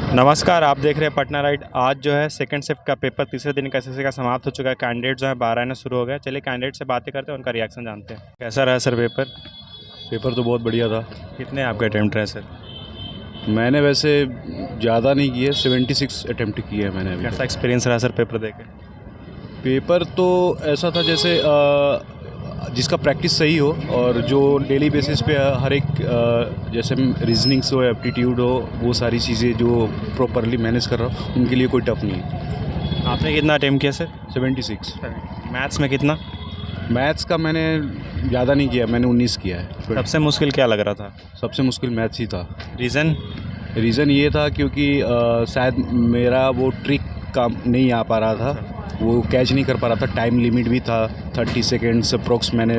नमस्कार, आप देख रहे हैं पटना राइट। आज जो है सेकंड शिफ्ट का पेपर तीसरे दिन का एसएससी का समाप्त हो चुका है। कैंडिडेट जो है 12 आना शुरू हो गया। चलिए कैंडिडेट से बातें करते हैं, उनका रिएक्शन जानते हैं। कैसा रहा सर पेपर? पेपर तो बहुत बढ़िया था। कितने आपके अटेम्प्ट रहे सर? मैंने वैसे ज़्यादा नहीं किए, 76 अटेम्प्ट किए हैं मैंने अभी कैसा तक। एक्सपीरियंस रहा सर पेपर देके? पेपर तो ऐसा था जैसे जिसका प्रैक्टिस सही हो और जो डेली बेसिस पे हर एक जैसे रीजनिंग्स हो, एप्टीट्यूड हो, वो सारी चीज़ें जो प्रॉपरली मैनेज कर रहा हूँ उनके लिए कोई टफ नहीं है। आपने कितना अटेम्प्ट किया सर? 76। मैथ्स में कितना? मैथ्स का मैंने ज़्यादा नहीं किया, मैंने 19 किया है। सबसे मुश्किल क्या लग रहा था? सबसे मुश्किल मैथ्स ही था। रीज़न? रीज़न ये था क्योंकि शायद मेरा वो ट्रिक काम नहीं आ पा रहा था, वो कैच नहीं कर पा रहा था। टाइम लिमिट भी था 30 सेकेंड्स अप्रोक्स मैंने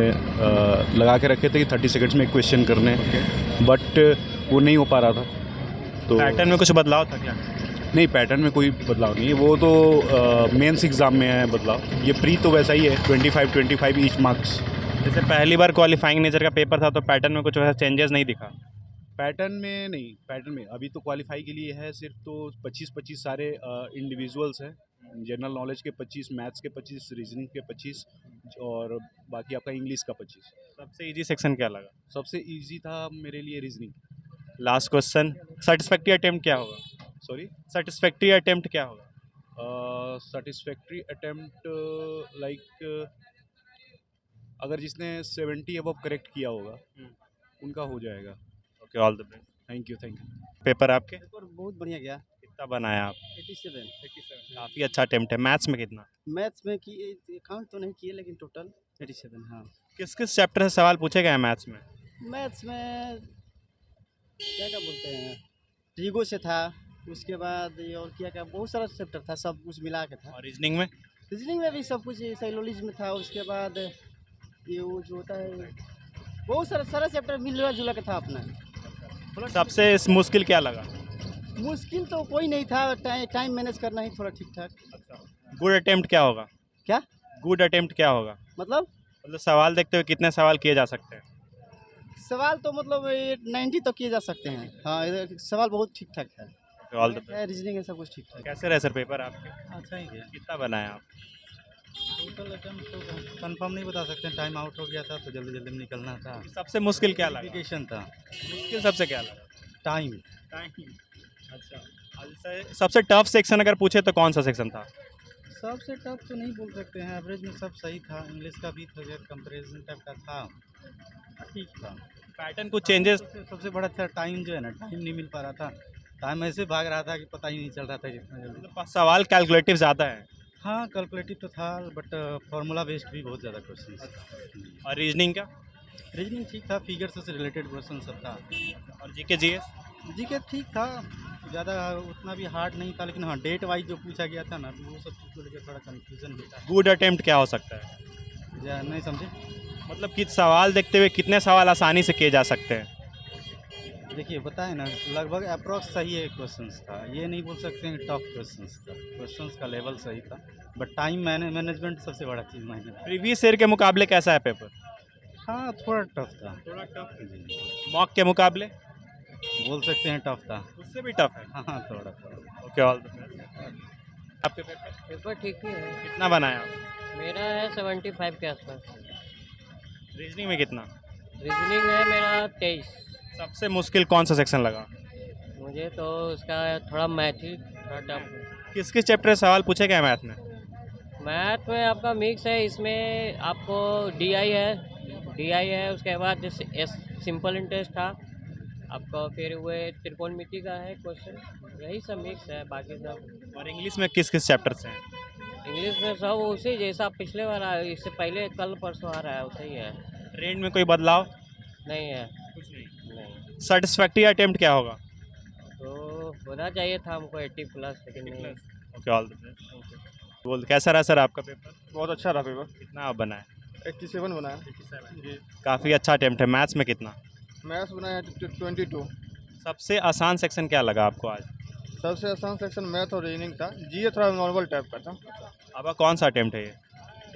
लगा के रखे थे कि 30 सेकेंड्स में एक क्वेश्चन करने, बट वो नहीं हो पा रहा था। तो पैटर्न में कुछ बदलाव था क्या? नहीं, पैटर्न में कोई बदलाव नहीं है, वो तो मेंस एग्ज़ाम में है बदलाव। ये प्री तो वैसा ही है, 25 ईच मार्क्स। जैसे पहली बार क्वालिफाइंग नेचर का पेपर था तो पैटर्न में कुछ वैसा चेंजेस नहीं दिखा? पैटर्न में नहीं, पैटर्न में अभी तो क्वालिफाई के लिए है सिर्फ, तो 25-25 सारे इंडिविजुअल्स हैं। जनरल नॉलेज के 25, मैथ्स के 25, रीजनिंग के 25 और बाकी आपका इंग्लिश का 25। सबसे इजी सेक्शन क्या लगा? सबसे इजी था मेरे लिए reasoning. Last question, satisfactory attempt क्या होगा? सॉरी, सेटिस्फैक्ट्री अटेम्प्ट क्या होगा? सेटिस्फैक्ट्री अटेम्प्ट लाइक अगर जिसने 70 अबव करेक्ट किया होगा उनका हो जाएगा। Okay, all the best. Thank you. Paper आपके पेपर बहुत बढ़िया गया। कितना बनाया आप? 87। काफ़ी अच्छा अटेम्प्ट है। मैथ्स में कितना? मैथ्स में कि काउंट तो नहीं किए लेकिन टोटल 87। हाँ, किस किस चैप्टर से सवाल पूछे गए हैं मैथ्स में? मैथ्स में क्या क्या बोलते हैं, ट्रिगो से था, उसके बाद ये और क्या क्या बहुत सारा चैप्टर था, सब कुछ मिला के था। और रीजनिंग में? रीजनिंग में भी सब कुछ साइकोलॉजी में था। उसके बाद ये वो जो होता है, बहुत सारा सारा चैप्टर मिला जुला के था अपना। सबसे मुश्किल क्या लगा? मुश्किल तो कोई नहीं था, टाइम मैनेज करना ही थोड़ा ठीक ठाक। गुड अटेम्प्ट क्या होगा? क्या गुड अटेम्प्ट क्या होगा? मतलब सवाल देखते हुए कितने सवाल किए जा सकते हैं? सवाल तो मतलब ये 90 तो किए जा सकते हैं। हाँ, इधर सवाल बहुत ठीक ठाक है। All the best. रीजनिंग है, सब कुछ ठीक ठाक। कैसे रहे सर पेपर आपके? अच्छा ही गया। कितना बनाया आप? टोटल अटेम्प्ट तो कंफर्म नहीं बता सकते, टाइम आउट हो गया था तो जल्दी जल्दी में निकलना था। सबसे मुश्किल क्या लगा? एप्लीकेशन था। मुश्किल सबसे क्या लगा? टाइम। अच्छा, सबसे टफ सेक्शन अगर पूछे तो कौन सा सेक्शन था? सबसे टफ तो नहीं बोल सकते हैं, एवरेज में सब सही था। इंग्लिश का भी था, कंपैरिजन टाइप का था, ठीक था। पैटर्न कुछ चेंजेस? सबसे बड़ा था टाइम, जो है ना, टाइम नहीं मिल पा रहा था। टाइम ऐसे भाग रहा था कि पता ही नहीं चल रहा था जितना जल्दी। सवाल कैलकुलेटिव ज़्यादा है? हाँ, कैलकुलेटिव तो था, बट फार्मूला बेस्ड भी बहुत ज़्यादा क्वेश्चन। और रीजनिंग का? रीजनिंग ठीक था, फिगर से रिलेटेड क्वेश्चन सब था। और जीके जीएस? जीके ठीक था, ज़्यादा उतना भी हार्ड नहीं था, लेकिन हाँ, डेट वाइज जो पूछा गया था ना, तो वो सब चीज़ को लेकर थोड़ा कन्फ्यूजन भी था। गुड अटेम्प्ट क्या हो सकता है? नहीं समझे? मतलब कि सवाल देखते हुए कितने सवाल आसानी से किए जा सकते हैं? देखिए, बताए ना, लगभग अप्रॉक्स सही है क्वेश्चंस था। ये नहीं बोल सकते हैं टफ क्वेश्चंस था, क्वेश्चंस का लेवल सही था, बट टाइम मैनेजमेंट सबसे बड़ा चीज़ मायने रखता है। प्रीवियस ईयर के मुकाबले कैसा है पेपर? हाँ, थोड़ा टफ था। थोड़ा टफ। जी, मॉक के मुकाबले? बोल सकते हैं टफ था। उससे भी टफ है? हाँ, थोड़ा। Okay, all the best. आपके पेपर ठीक ही है। कितना बनाया आप? मेरा है 75 के आसपास। रीजनिंग में कितना? रीजनिंग है मेरा 23। सबसे मुश्किल कौन सा सेक्शन लगा? मुझे तो उसका थोड़ा मैथ ही थोड़ा टफ है। किस किस चैप्टर से सवाल पूछे गए मैथ में? मैथ में आपका मिक्स है, इसमें आपको डीआई है, उसके बाद जैसे एस सिंपल इंटरेस्ट था आपका, फिर वो त्रिकोणमिति का है क्वेश्चन, यही सब मिक्स है, बाकी सब। और इंग्लिश में किस किस चैप्टर से हैं? इंग्लिश में सब उसी जैसा पिछले बार आया, इससे पहले कल परसों आ रहा है, उसे ही है। ट्रेंड में कोई बदलाव? नहीं है। कुछ नहीं। नहीं, सेटिस्फैक्ट्री अटेम्प्ट क्या होगा? तो होना चाहिए था हमको 80+, लेकिन नहीं। Okay, all the best. बोल, कैसा रहा सर आपका पेपर? बहुत अच्छा रहा पेपर। कितना आप बनाए? 87 बनाया जी। काफ़ी अच्छा अटेम्प्ट है। मैथ्स में कितना? मैथ्स बनाया 22। सबसे आसान सेक्शन क्या लगा आपको आज? सबसे आसान सेक्शन मैथ और रीजनिंग था। जी, ये थोड़ा नॉर्मल टाइप का था। आपका कौन सा अटेम्प्ट है ये?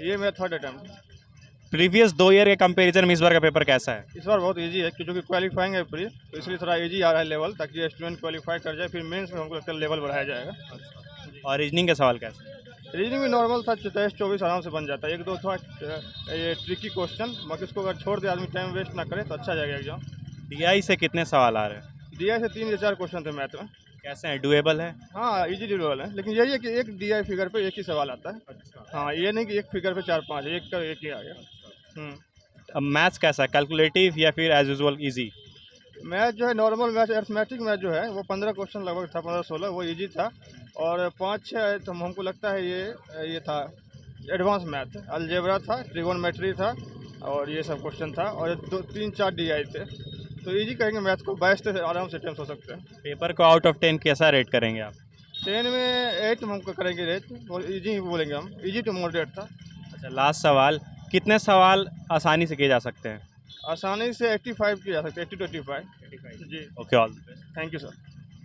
ये मेरा थर्ड अटैम्प्ट। प्रीवियस 2 ईयर के कंपैरिजन में इस बार का पेपर कैसा है? इस बार बहुत इजी है क्योंकि क्वालिफाइंग है प्री, तो इसलिए थोड़ा इजी आ रहा है लेवल, ताकि स्टूडेंट क्वालिफाई कर जाए, फिर मेंस में हमको लगता है लेवल बढ़ाया जाएगा। और रीजनिंग के सवाल कैसे हैं? रीजनिंग भी नॉर्मल था, 23-24 आराम से बन जाता है। 1-2 थोड़ा ये ट्रिकी क्वेश्चन, बाकी इसको अगर छोड़ दे आदमी, टाइम वेस्ट ना करे, तो अच्छा जाएगा एग्जाम। डीआई से कितने सवाल आ रहे हैं? DI से 3 या 4 क्वेश्चन थे मैथ में। कैसे हैं, डुएबल है? हाँ, इजी लेवल है, लेकिन यही है कि एक DI फिगर पे एक ही सवाल आता है। अच्छा। हाँ, ये नहीं कि एक फिगर पे 4-5 है, एक का एक ही आ गया। अब मैथ्स कैसा है, कैलकुलेटिव या फिर एज यूजुअल इजी? मैथ जो है नॉर्मल मैथ, अर्थमेटिक मैथ जो है वो 15 क्वेश्चन लगभग था, 15-16, वो इजी था। और 5-6 तो हमको लगता है ये था एडवांस मैथ, अलजेब्रा था, ट्रिगोनोमेट्री था, और ये सब क्वेश्चन था, और 2-3-4 DI थे। तो इजी कहेंगे मैथ को, 22 से आराम से अटेम्प्ट हो सकते हैं। पेपर को आउट ऑफ 10 कैसा रेट करेंगे आप? 10 में 8 हमको करेंगे रेट, और इजी ही बोलेंगे हम, इजी टू मॉडरेट था। अच्छा, लास्ट सवाल, कितने सवाल आसानी से किए जा सकते हैं? आसानी से 85 किया जा सकते हैं, 80 to 85 जी। Okay, all the best. Thank you sir.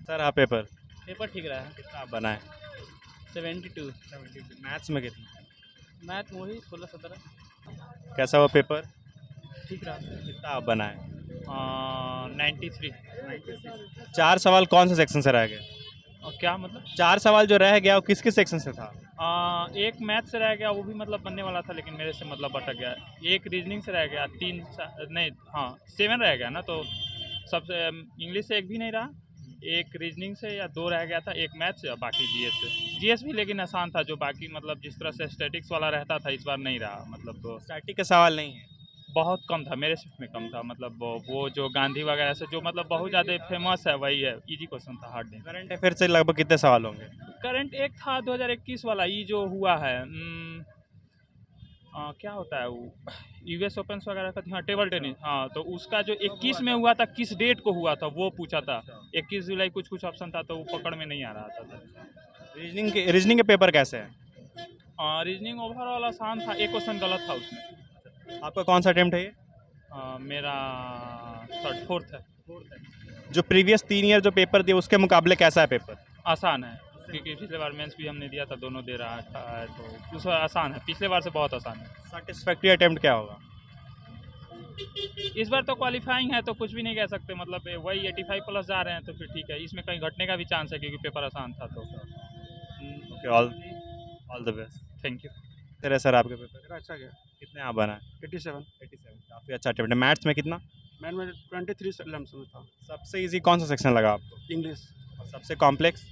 Sir हाँ, पेपर पेपर ठीक रहा है। कितना आप बनाए? 72। मैथ्स में कितना? मैथ वही 16-17 कैसा हुआ पेपर? ठीक रहा। कितना आप बनाए? 93। 4 सवाल कौन से सेक्शन से रह गए? और क्या मतलब? 4 सवाल जो रह गया वो किस किस सेक्शन से था? एक मैथ से रह गया, वो भी मतलब बनने वाला था, लेकिन मेरे से मतलब अटक गया। एक रीजनिंग से रह गया, 7 रह गया ना, तो सबसे इंग्लिश से एक भी नहीं रहा, एक रीजनिंग से या 2 रह गया था, एक मैथ से और बाकी जीएस से। जीएस भी लेकिन आसान था, जो बाकी मतलब जिस तरह से स्टैटिक्स वाला रहता था, इस बार नहीं रहा, मतलब तो स्टैटिक का सवाल नहीं है? बहुत कम था, मेरे शिफ्ट में कम था, मतलब वो जो गांधी वगैरह से जो मतलब बहुत ज़्यादा फेमस है वही है, इजी क्वेश्चन था, हार्ड नहीं। करंट अफेयर से लगभग कितने सवाल होंगे? करंट एक था 2021 वाला, ये जो हुआ है क्या होता है वो, US ओपन वगैरह का, हाँ टेबल टेनिस, हाँ, तो उसका जो 21 में हुआ था, किस डेट को हुआ था वो पूछा था। 21 जुलाई कुछ ऑप्शन था, तो वो पकड़ में नहीं आ रहा था। रीजनिंग के पेपर कैसे हैं? रीजनिंग ओवरऑल आसान था, एक क्वेश्चन गलत था उसमें। आपका कौन सा अटेम्प्ट है ये? मेरा 4th है। जो प्रीवियस 3 ईयर जो पेपर दिए उसके मुकाबले कैसा है पेपर? आसान है, क्योंकि पिछले बार मेंस भी हमने दिया था, दोनों दे रहा है, तो उस आसान है, पिछले बार से बहुत आसान है। सेटिस्फैक्ट्री अटेम्प्ट क्या होगा? इस बार तो क्वालिफाइंग है, तो कुछ भी नहीं कह सकते, मतलब वही 85 प्लस जा रहे हैं, तो फिर ठीक है, इसमें कहीं घटने का भी चांस है, क्योंकि पेपर आसान था। तो okay, all the best. Thank you. तेरे सर आपके पेपर अच्छा गया, कितने आप बनाए? 87। काफ़ी अच्छा अटेम्प्ट है। मैथ्स में कितना? मैथ में 23 लम्स में था। सबसे इजी कौन सा सेक्शन लगा आपको? इंग्लिश। और सबसे कॉम्प्लेक्स?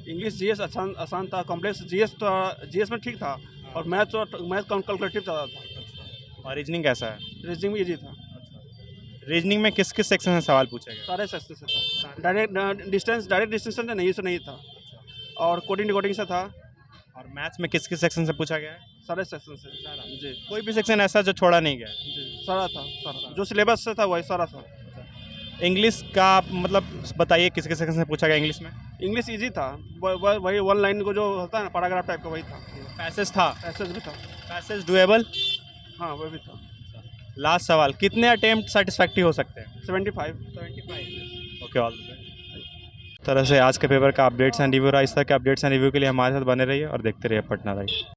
इंग्लिश जीएस आसान था, कॉम्प्लेक्स जीएस में ठीक था, और मैथ कैलकुलेटिव ज़्यादा था। और रीजनिंग कैसा है? रीजनिंग भी इजी था, रीजनिंग में किस किस सेक्शन से सवाल पूछे गए? सारे सेक्शन से था। डायरेक्ट डिस्टेंस से नहीं, से नहीं था, और कोडिंग डिकोडिंग से था। और मैथ्स में किस किस सेक्शन से पूछा गया है? सारे सेक्शन से जी। कोई भी सेक्शन ऐसा जो छोड़ा नहीं गया? जी सारा था, सारा जो सिलेबस से था वही सारा था। इंग्लिश का मतलब बताइए किस किस सेक्शन से पूछा गया इंग्लिश में? इंग्लिश इजी था, वही 1 लाइन को जो होता है ना, पैराग्राफ टाइप का, वही था। पैसेज था? पैसेज भी था, पैसेज डुएबल? हाँ वो भी था। लास्ट सवाल, कितने अटेम्प्ट सेटिस्फैक्ट्री हो सकते हैं? 75। Okay, all the best. तरह से आज के पेपर का अपडेट्स एंड रिव्यू रहा। इस तरह के अपडेट्स एंड रिव्यू के लिए हमारे साथ बने रहिए और देखते रहिए पटना लाइव।